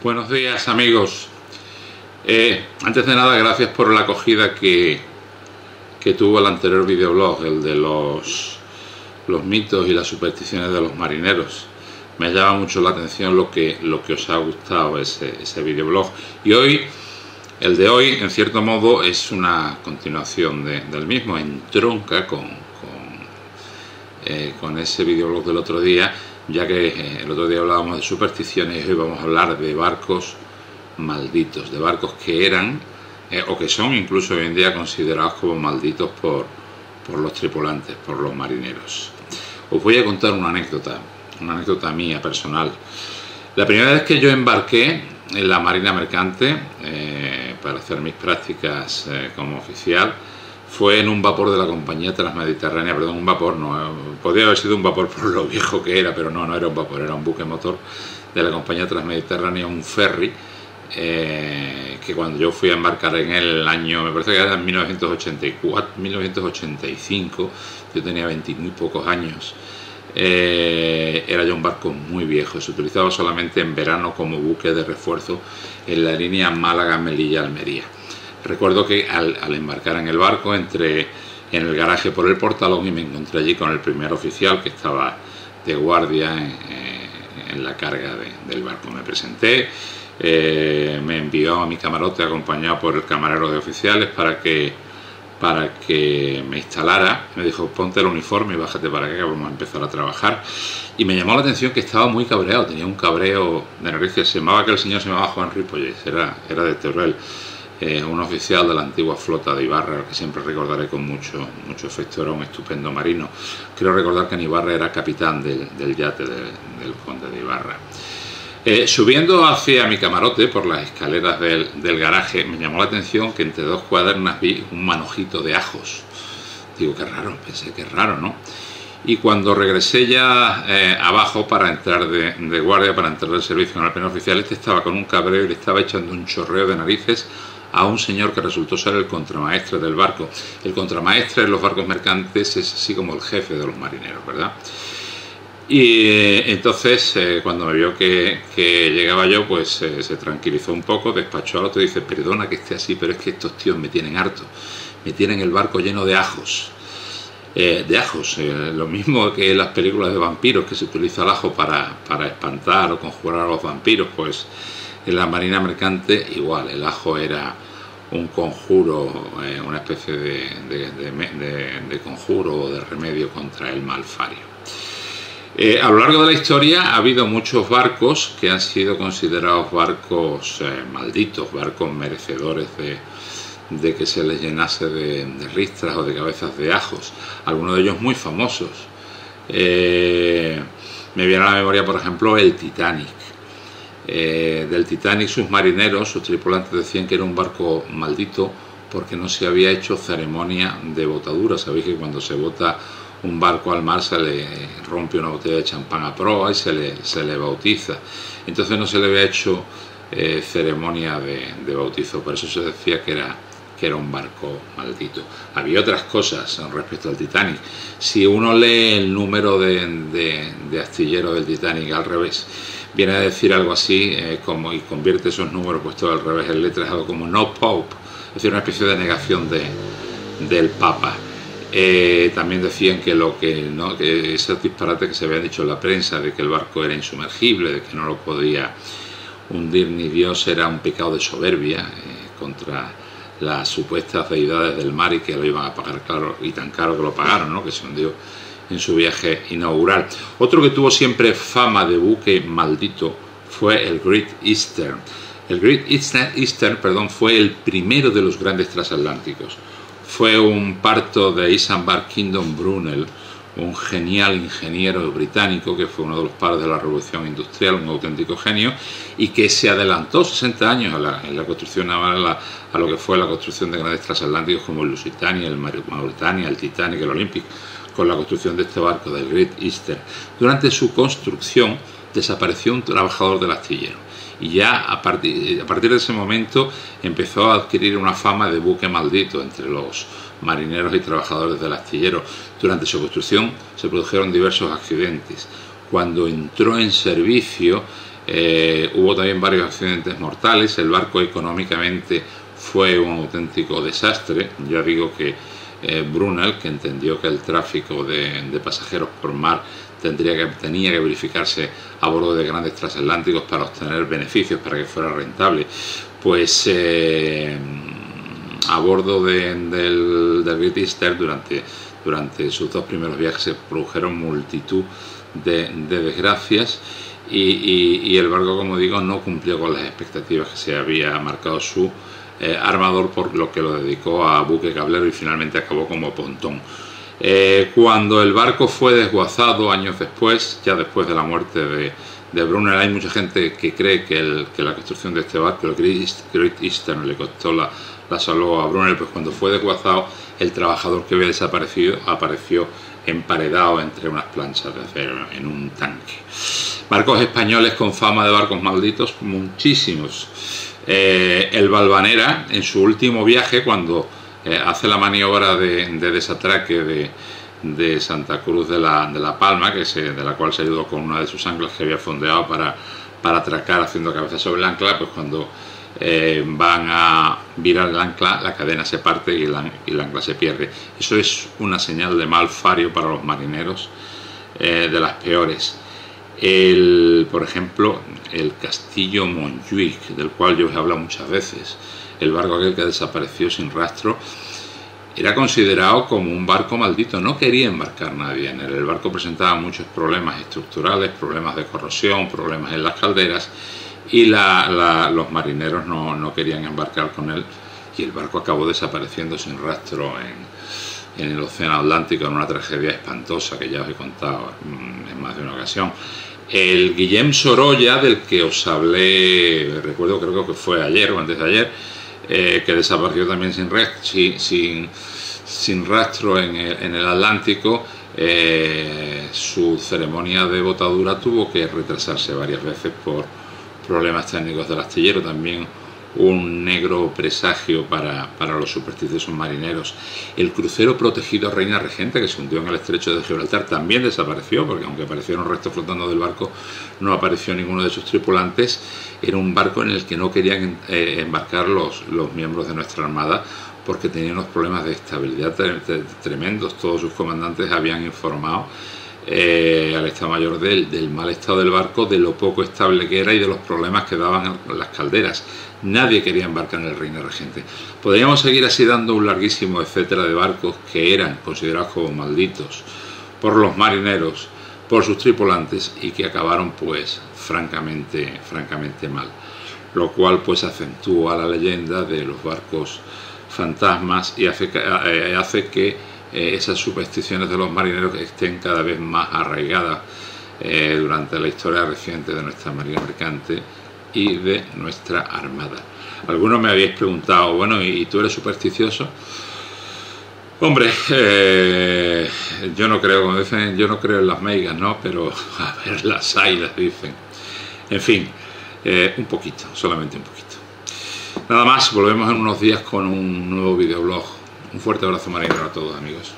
Buenos días, amigos. Antes de nada, gracias por la acogida que tuvo el anterior videoblog, el de los mitos y las supersticiones de los marineros. Me llama mucho la atención lo que os ha gustado ese videoblog. Y hoy, el de hoy, en cierto modo, es una continuación del mismo, entronca con ese videoblog del otro día, ya que el otro día hablábamos de supersticiones y hoy vamos a hablar de barcos malditos, de barcos que eran o que son incluso hoy en día considerados como malditos por los tripulantes, por los marineros. Os voy a contar una anécdota mía personal. La primera vez que yo embarqué en la marina mercante para hacer mis prácticas como oficial fue en un vapor de la compañía Transmediterránea, perdón, un vapor no, podría haber sido un vapor por lo viejo que era, pero no era un vapor, era un buque motor de la compañía Transmediterránea, un ferry, que cuando yo fui a embarcar en el año, me parece que era en 1985, yo tenía 20 y muy pocos años, era ya un barco muy viejo, se utilizaba solamente en verano como buque de refuerzo en la línea Málaga-Melilla-Almería. Recuerdo que al embarcar en el barco entré en el garaje por el portalón y me encontré allí con el primer oficial que estaba de guardia en la carga del barco. Me presenté, me envió a mi camarote acompañado por el camarero de oficiales para que me instalara. Me dijo: ponte el uniforme y bájate para acá que vamos a empezar a trabajar. Y me llamó la atención que estaba muy cabreado, tenía un cabreo de narices. Se llamaba, que el señor se llamaba Juan Ripollés, era de Teruel. Un oficial de la antigua flota de Ibarra, al que siempre recordaré con mucho afecto. Era un estupendo marino. Creo recordar que en Ibarra era capitán del yate del conde de Ibarra. Subiendo hacia mi camarote por las escaleras del garaje, me llamó la atención que entre dos cuadernas vi un manojito de ajos. Digo, qué raro, pensé, qué raro, ¿no? Y cuando regresé ya abajo para entrar de guardia, para entrar del servicio con el primer oficial, este estaba con un cabreo y le estaba echando un chorreo de narices a un señor que resultó ser el contramaestre del barco. El contramaestre en los barcos mercantes es así como el jefe de los marineros, ¿verdad? Y entonces cuando me vio que llegaba yo, pues se tranquilizó un poco, despachó al otro y dice: perdona que esté así, pero es que estos tíos me tienen harto, me tienen el barco lleno de ajos. Lo mismo que en las películas de vampiros, que se utiliza el ajo para espantar o conjurar a los vampiros, pues en la marina mercante igual, el ajo era un conjuro, una especie de conjuro o de remedio contra el malfario. A lo largo de la historia ha habido muchos barcos que han sido considerados barcos malditos, barcos merecedores de que se les llenase de ristras o de cabezas de ajos, algunos de ellos muy famosos. Me viene a la memoria, por ejemplo, el Titanic. Del Titanic, sus marineros, sus tripulantes decían que era un barco maldito porque no se había hecho ceremonia de botadura. Sabéis que cuando se bota un barco al mar se le rompe una botella de champán a proa y se le bautiza. Entonces no se le había hecho ceremonia de bautizo, por eso se decía que era un barco maldito. Había otras cosas respecto al Titanic. Si uno lee el número de astillero del Titanic al revés, viene a decir algo así como, y convierte esos números puestos al revés en letras, algo como no Pope, es decir, una especie de negación del Papa. También decían que ese disparate que se había dicho en la prensa de que el barco era insumergible, de que no lo podía hundir ni Dios, era un pecado de soberbia contra las supuestas deidades del mar y que lo iban a pagar caro, y tan caro que lo pagaron, ¿no? Que se hundió en su viaje inaugural. Otro que tuvo siempre fama de buque maldito fue el Great Eastern. El Great Eastern, fue el primero de los grandes transatlánticos. Fue un parto de Isambard Kingdom Brunel, un genial ingeniero británico que fue uno de los padres de la revolución industrial, un auténtico genio, y que se adelantó 60 años en la construcción naval a lo que fue la construcción de grandes transatlánticos como el Lusitania, el Mauretania, el Titanic, el Olympic, con la construcción de este barco, del Great Eastern. Durante su construcción desapareció un trabajador del astillero y ya a partir de ese momento empezó a adquirir una fama de buque maldito entre los marineros y trabajadores del astillero. Durante su construcción se produjeron diversos accidentes. Cuando entró en servicio Hubo también varios accidentes mortales. El barco económicamente fue un auténtico desastre. Ya digo que Brunel, que entendió que el tráfico de pasajeros por mar tenía que verificarse a bordo de grandes transatlánticos para obtener beneficios, para que fuera rentable, pues a bordo del Great Eastern durante sus 2 primeros viajes se produjeron multitud de desgracias y el barco, como digo, no cumplió con las expectativas que se había marcado su armador, por lo que lo dedicó a buque cablero y finalmente acabó como pontón. Cuando el barco fue desguazado años después, ya después de la muerte de Brunel, hay mucha gente que cree que la construcción de este barco, el Great Eastern, le costó la salud a Brunel, pues cuando fue desguazado, el trabajador que había desaparecido apareció emparedado entre unas planchas de acero en un tanque. Barcos españoles con fama de barcos malditos, muchísimos. El Valvanera, en su último viaje, cuando hace la maniobra de desatraque de Santa Cruz de la Palma, de la cual se ayudó con una de sus anclas que había fondeado para atracar haciendo cabeza sobre el ancla, pues cuando van a virar el ancla, la cadena se parte y el ancla se pierde. Eso es una señal de mal fario para los marineros, de las peores. Por ejemplo, el Castillo Montjuic, del cual yo os he hablado muchas veces, el barco aquel que desapareció sin rastro, era considerado como un barco maldito. No quería embarcar nadie en él. El barco presentaba muchos problemas estructurales, problemas de corrosión, problemas en las calderas, y los marineros no querían embarcar con él, y el barco acabó desapareciendo sin rastro en el océano Atlántico, en una tragedia espantosa que ya os he contado en más de una ocasión. El Guillem Sorolla, del que os hablé, recuerdo, creo que fue ayer o antes de ayer, que desapareció también sin rastro en el Atlántico, su ceremonia de botadura tuvo que retrasarse varias veces por problemas técnicos del astillero. También un negro presagio para los supersticiosos marineros. El crucero protegido Reina Regente, que se hundió en el estrecho de Gibraltar, también desapareció, porque aunque aparecieron restos flotando del barco, no apareció ninguno de sus tripulantes. Era un barco en el que no querían embarcar los miembros de nuestra armada, porque tenía unos problemas de estabilidad tremendos. Todos sus comandantes habían informado al Estado Mayor del mal estado del barco, de lo poco estable que era y de los problemas que daban las calderas. Nadie quería embarcar en el Reina Regente. Podríamos seguir así dando un larguísimo etcétera de barcos que eran considerados como malditos por los marineros, por sus tripulantes, y que acabaron pues francamente mal, lo cual pues acentúa la leyenda de los barcos fantasmas y hace que esas supersticiones de los marineros estén cada vez más arraigadas durante la historia reciente de nuestra marina mercante y de nuestra armada. Algunos me habéis preguntado, bueno, ¿y tú eres supersticioso? Hombre, yo no creo, como dicen, yo no creo en las meigas, ¿no? Pero a ver, las hay, las dicen. En fin, un poquito, solamente un poquito. Nada más, volvemos en unos días con un nuevo videoblog. Un fuerte abrazo marinero a todos, amigos.